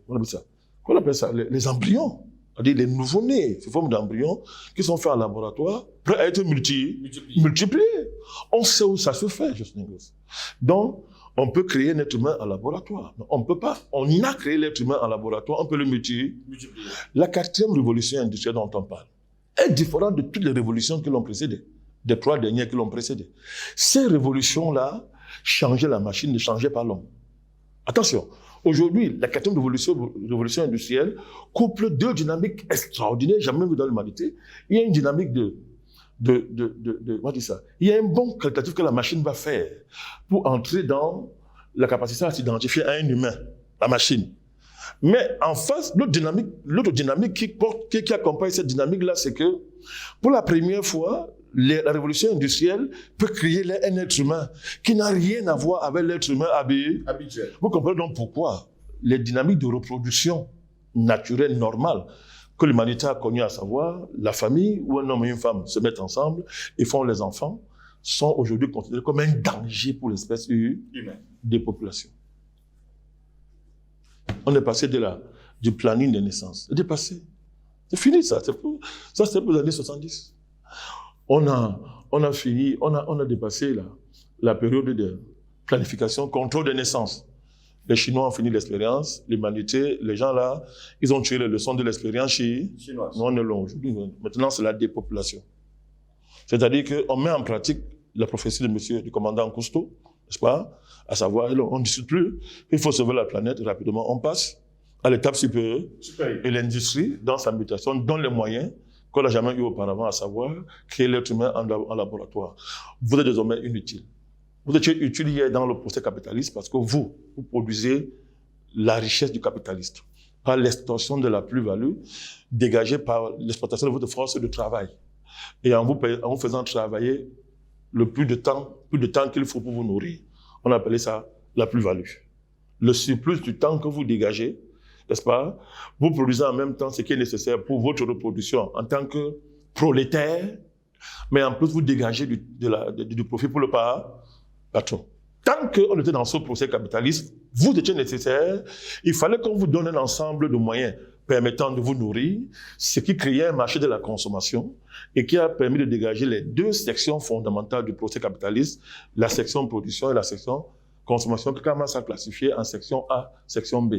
[SPEAKER 2] on appelle ça. Qu'on appelle ça? Les embryons. C'est-à-dire les nouveau-nés, sous forme d'embryons, qui sont faits en laboratoire, prêts à être multipliés. On sait où ça se fait, Justin Goss. Donc, on peut créer un être humain en laboratoire. Non, on ne peut pas. On a créé l'être humain en laboratoire, on peut le multiplier. La 4e révolution industrielle dont on parle est différente de toutes les révolutions qui l'ont précédée, des 3 dernières qui l'ont précédée. Ces révolutions-là changeaient la machine, ne changeaient pas l'homme. Attention. Aujourd'hui, la 4e révolution industrielle couple 2 dynamiques extraordinaires, jamais vues dans l'humanité. Il y a une dynamique il y a un bon qualitatif que la machine va faire pour entrer dans la capacité à s'identifier à un humain, la machine. Mais en face, l'autre dynamique qui accompagne cette dynamique-là, c'est que pour la première fois, la révolution industrielle peut créer un être humain qui n'a rien à voir avec l'être humain habituel. Vous comprenez donc pourquoi les dynamiques de reproduction naturelle, normale, que l'humanité a connues, à savoir la famille où un homme et une femme se mettent ensemble et font les enfants, sont aujourd'hui considérés comme un danger pour l'espèce humaine des populations. On est passé du planning des naissances. C'est dépassé. C'est fini ça. C'est pour les années 70. On a fini, on a dépassé la période de planification, contrôle des naissances. Les Chinois ont fini l'expérience, l'humanité, les gens là, ils ont tiré les leçons de l'expérience chinoise. Nous, on est long aujourd'hui. Maintenant, c'est la dépopulation. C'est-à-dire qu'on met en pratique la prophétie du commandant Cousteau, n'est-ce pas? À savoir, on ne discute plus, il faut sauver la planète rapidement. On passe à l'étape supérieure. Et l'industrie, dans sa mutation, donne les moyens qu'on n'a jamais eu auparavant, à savoir créer l'être humain en laboratoire. Vous êtes désormais inutile. Vous étiez utile hier dans le procès capitaliste parce que vous produisez la richesse du capitaliste par l'extorsion de la plus-value dégagée par l'exploitation de votre force de travail. Et en vous faisant travailler le plus de temps qu'il faut pour vous nourrir. On appelait ça la plus-value. Le surplus du temps que vous dégagez, n'est-ce pas? Vous produisez en même temps ce qui est nécessaire pour votre reproduction en tant que prolétaire, mais en plus vous dégagez du profit pour le patron. Tant qu'on était dans ce procès capitaliste, vous étiez nécessaire, il fallait qu'on vous donne un ensemble de moyens permettant de vous nourrir, ce qui créait un marché de la consommation et qui a permis de dégager les 2 sections fondamentales du procès capitaliste, la section production et la section consommation, qui commence à classifier en section A, section B.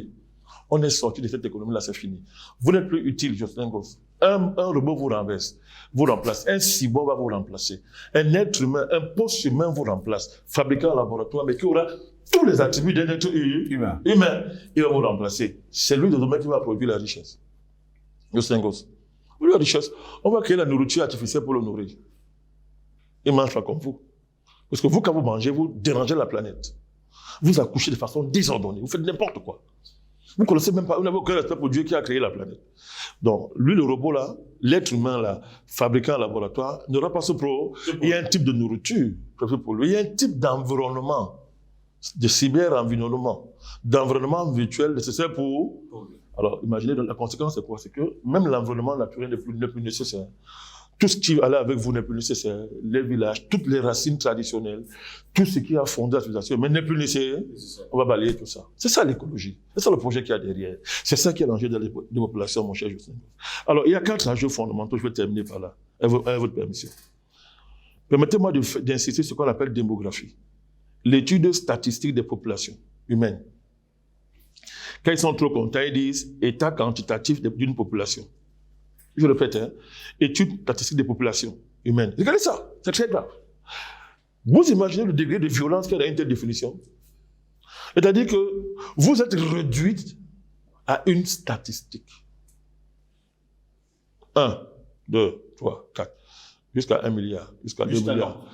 [SPEAKER 2] On est sorti de cette économie-là, c'est fini. Vous n'êtes plus utile, Justin Goss. Un robot vous renverse, vous remplace. Un cyborg va vous remplacer. Un être humain, un post-humain vous remplace. Fabriqué en laboratoire, mais qui aura tous les attributs d'un être humain. Il va vous remplacer. C'est lui désormais qui va produire la richesse. Justin Goss. La richesse, on va créer la nourriture artificielle pour le nourrir. Il ne mange pas comme vous. Parce que vous, quand vous mangez, vous dérangez la planète. Vous accouchez de façon désordonnée. Vous faites n'importe quoi. Vous ne connaissez même pas, vous n'avez aucun respect pour Dieu qui a créé la planète. Donc, lui, le robot là, l'être humain là, fabriqué en laboratoire, n'aura pas ce pro. Il y a un type de nourriture pour lui. Il y a un type d'environnement, de cyber-environnement, d'environnement virtuel nécessaire pour lui. Alors, imaginez, la conséquence, c'est quoi? C'est que même l'environnement naturel n'est plus nécessaire. Tout ce qui allait avec vous n'est plus nécessaire. Les villages, toutes les racines traditionnelles, tout ce qui a fondé la civilisation, mais n'est plus nécessaire. On va balayer tout ça. C'est ça l'écologie. C'est ça le projet qu'il y a derrière. C'est ça qui est l'enjeu de la population, mon cher Justin. Alors, il y a 4 enjeux fondamentaux. Je vais terminer par là, avec votre permission. Permettez-moi d'insister sur ce qu'on appelle démographie. L'étude statistique des populations humaines. Quand ils sont trop contents, ils disent état quantitatif d'une population. Je répète, étude statistique des populations humaines. Regardez ça, c'est très grave. Vous imaginez le degré de violence qu'il y a dans une telle définition? C'est-à-dire que vous êtes réduite à une statistique. 1, 2, 3, 4, jusqu'à 1 milliard, jusqu'à 2 milliards.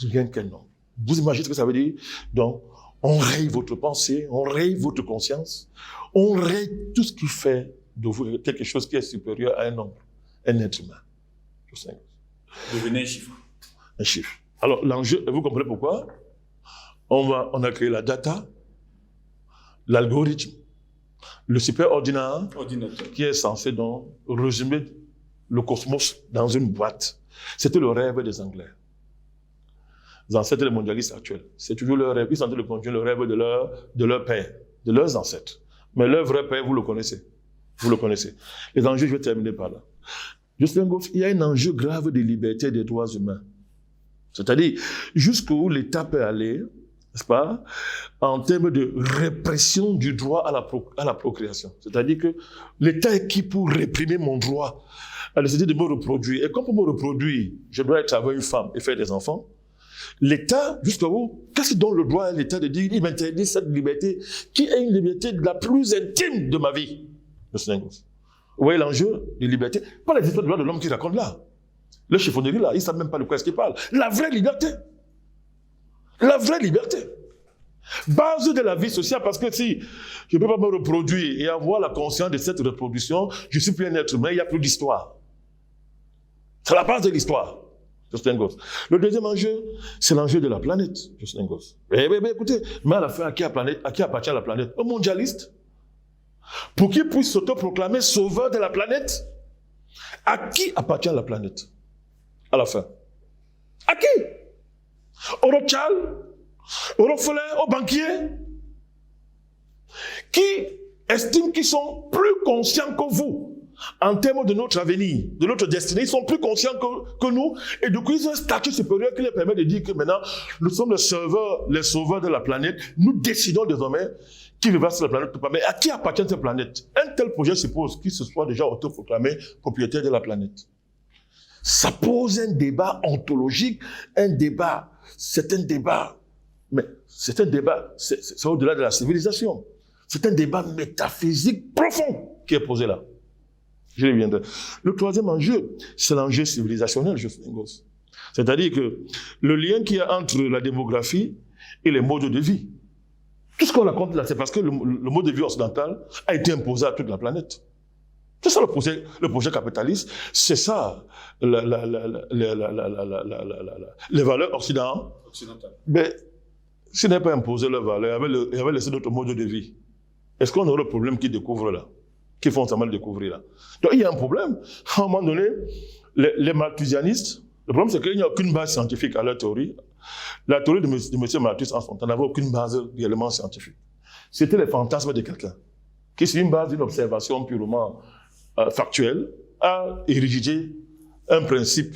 [SPEAKER 2] Rien qu'un nom. Vous imaginez ce que ça veut dire? Donc, on raye votre pensée, on raye votre conscience, on raye tout ce qui fait de vous quelque chose qui est supérieur à un nombre, un être humain.
[SPEAKER 3] Devenez un chiffre.
[SPEAKER 2] Un chiffre. Alors, l'enjeu, vous comprenez pourquoi? On a créé la data, l'algorithme, le superordinateur, qui est censé donc résumer le cosmos dans une boîte. C'était le rêve des Anglais. Les ancêtres des mondialistes actuels. C'est toujours leur rêve. Ils sont en train de continuer le rêve de leur père, de leurs ancêtres. Mais leur vrai père, vous le connaissez. Vous le connaissez. Les enjeux, je vais terminer par là. Justin Goff, il y a un enjeu grave des libertés et des droits humains. C'est-à-dire, jusqu'où l'État peut aller, n'est-ce pas, en termes de répression du droit à la procréation. C'est-à-dire que l'État est qui pour réprimer mon droit à décider de me reproduire. Et comme pour me reproduire, je dois être avec une femme et faire des enfants. L'État, jusqu'où, qu'est-ce qui donne le droit à l'État de dire, il m'interdit cette liberté, qui est une liberté la plus intime de ma vie, Justin Goff. Vous voyez l'enjeu de liberté? Pas les histoires de droits de l'homme qui racontent là. Le chiffonnerie là, ils ne savent même pas de quoi est-ce qu'ils parlent. La vraie liberté. La vraie liberté. Base de la vie sociale, parce que si je ne peux pas me reproduire et avoir la conscience de cette reproduction, je ne suis plus un être humain, il n'y a plus d'histoire. C'est la base de l'histoire, Justin Goff. Le deuxième enjeu, c'est l'enjeu de la planète, Justin Goff. Écoutez, mais à la fin, à qui appartient la planète? Aux mondialistes. Pour qu'ils puissent s'autoproclamer sauveurs de la planète, à qui appartient la planète? À la fin. À qui? Aux Rothschild, aux Rockefeller, aux banquiers, qui estiment qu'ils sont plus conscients que vous en termes de notre avenir, de notre destinée. Ils sont plus conscients que nous, et du coup, ils ont un statut supérieur qui leur permet de dire que maintenant, nous sommes les sauveurs de la planète. Nous décidons désormais qui vivra sur la planète ou pas. Mais à qui appartient cette planète? Un tel projet suppose qu'il se soit déjà autoproclamé propriétaire de la planète. Ça pose un débat ontologique, c'est un débat, c'est au-delà de la civilisation. C'est un débat métaphysique profond qui est posé là. Je y reviendrai. Le troisième enjeu, c'est l'enjeu civilisationnel, Justin Goff. C'est-à-dire que le lien qu'il y a entre la démographie et les modes de vie. Tout ce qu'on raconte là, c'est parce que le mode de vie occidental a été imposé à toute la planète. C'est ça le projet capitaliste, c'est ça les valeurs occidentales. Mais s'ils n'avaient pas imposé leurs valeurs, ils avaient laissé notre mode de vie. Est-ce qu'on aurait le problème qu'ils découvrent là, qu'ils font seulement découvrir là? Donc il y a un problème. À un moment donné, les malthusianistes, le problème c'est qu'il n'y a aucune base scientifique à leur théorie. La théorie de M. Malthus en son temps n'avait aucune base réellement scientifique. C'était les fantasmes de quelqu'un qui, sur une base d'une observation purement factuelle, a érigé un principe,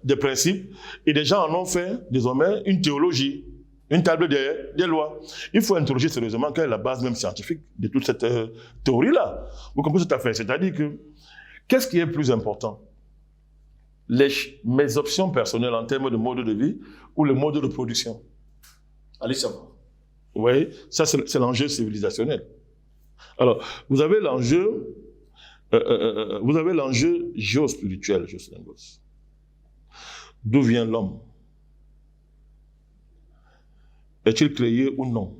[SPEAKER 2] des principes, et des gens en ont fait désormais une théologie, une table des lois. Il faut interroger sérieusement quelle est la base même scientifique de toute cette théorie-là. Vous comprenez cette affaire? C'est-à-dire que, qu'est-ce qui est plus important? Mes options personnelles en termes de mode de vie ou le mode de production?
[SPEAKER 3] Allez savoir.
[SPEAKER 2] Vous voyez, ça c'est l'enjeu civilisationnel. Alors, vous avez l'enjeu géospirituel, Justin Goff. D'où vient l'homme? Est-il créé ou non?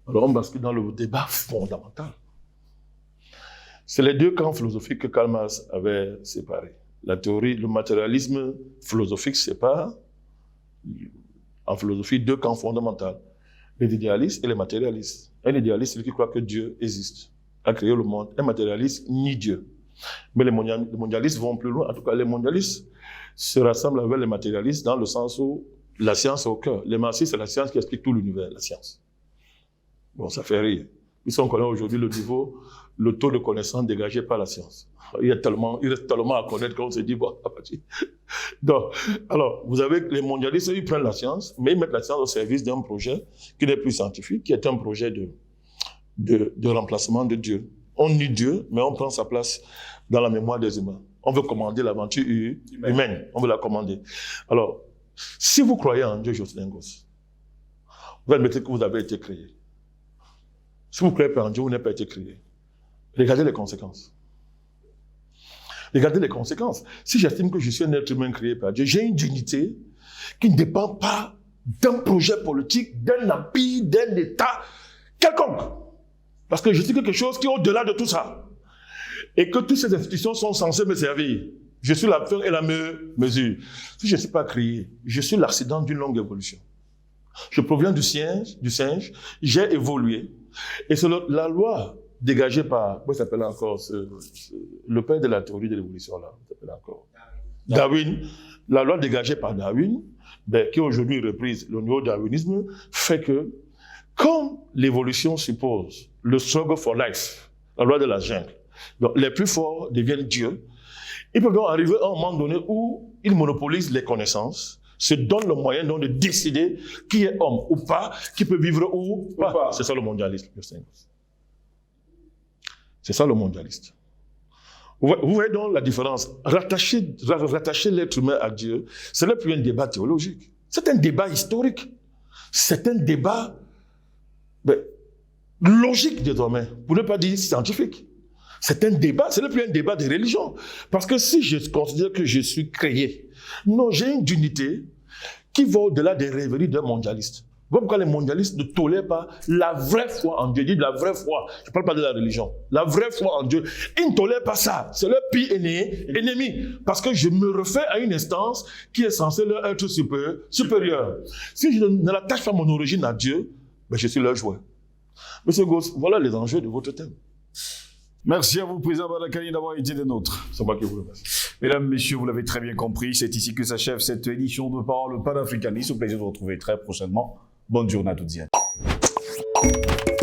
[SPEAKER 2] Alors, on bascule dans le débat fondamental. C'est les deux camps philosophiques que Karl Marx avait séparés. La théorie, le matérialisme philosophique sépare, en philosophie, deux camps fondamentaux. Les idéalistes et les matérialistes. Un idéaliste, c'est celui qui croit que Dieu existe, a créé le monde. Un matérialiste nie Dieu. Mais les mondialistes vont plus loin. En tout cas, les mondialistes se rassemblent avec les matérialistes dans le sens où la science est au cœur. Les marxistes, c'est la science qui explique tout l'univers, la science. Bon, ça fait rire. Ils on connaît aujourd'hui le taux de connaissance dégagé par la science. Il reste tellement à connaître qu'on se dit, bon, à partir. Donc, alors, vous avez les mondialistes, ils prennent la science, mais ils mettent la science au service d'un projet qui n'est plus scientifique, qui est un projet de remplacement de Dieu. On nie Dieu, mais on prend sa place dans la mémoire des humains. On veut commander l'aventure humaine. On veut la commander. Alors, si vous croyez en Dieu, Justin Goff, vous admettez que vous avez été créé. Si vous ne croyez pas en Dieu, vous n'avez pas été créé. Regardez les conséquences. Regardez les conséquences. Si j'estime que je suis un être humain créé par Dieu, j'ai une dignité qui ne dépend pas d'un projet politique, d'un empire, d'un État quelconque. Parce que je suis quelque chose qui est au-delà de tout ça. Et que toutes ces institutions sont censées me servir. Je suis la fin et la meilleure mesure. Si je ne suis pas créé, je suis l'accident d'une longue évolution. Je proviens du singe, j'ai évolué. Et c'est la loi dégagée par, comment s'appelle encore, le père de la théorie de l'évolution, là, s'appelle encore Darwin. La loi dégagée par Darwin, qui est aujourd'hui reprise, le néo-darwinisme, fait que, comme l'évolution suppose le struggle for life, la loi de la jungle, donc les plus forts deviennent dieux, ils peuvent donc arriver à un moment donné où ils monopolisent les connaissances, se donnent le moyen donc de décider qui est homme ou pas, qui peut vivre ou pas. C'est ça le mondialisme. C'est ça le mondialiste. Vous voyez donc la différence. Rattacher l'être humain à Dieu, ce n'est plus un débat théologique. C'est un débat historique. C'est un débat logique désormais, pour ne pas dire scientifique. C'est un débat, ce n'est plus un débat de religion. Parce que si je considère que je suis créé, non, j'ai une dignité qui va au-delà des rêveries d'un mondialiste. Vous voyez pourquoi les mondialistes ne tolèrent pas la vraie foi en Dieu. Ils disent la vraie foi. Je ne parle pas de la religion. La vraie foi en Dieu. Ils ne tolèrent pas ça. C'est leur pire ennemi. Parce que je me refais à une instance qui est censée leur être supérieure. Si je ne l'attache pas mon origine à Dieu, je suis leur joueur. Monsieur Goss, voilà les enjeux de votre thème.
[SPEAKER 1] Merci à vous, président Badakani, d'avoir été des nôtres.
[SPEAKER 2] C'est moi qui vous remercie.
[SPEAKER 1] Mesdames, messieurs, vous l'avez très bien compris, c'est ici que s'achève cette édition de Parole panafricaniste. Au plaisir de vous retrouver très prochainement. Bonne journée à toutes et à tous.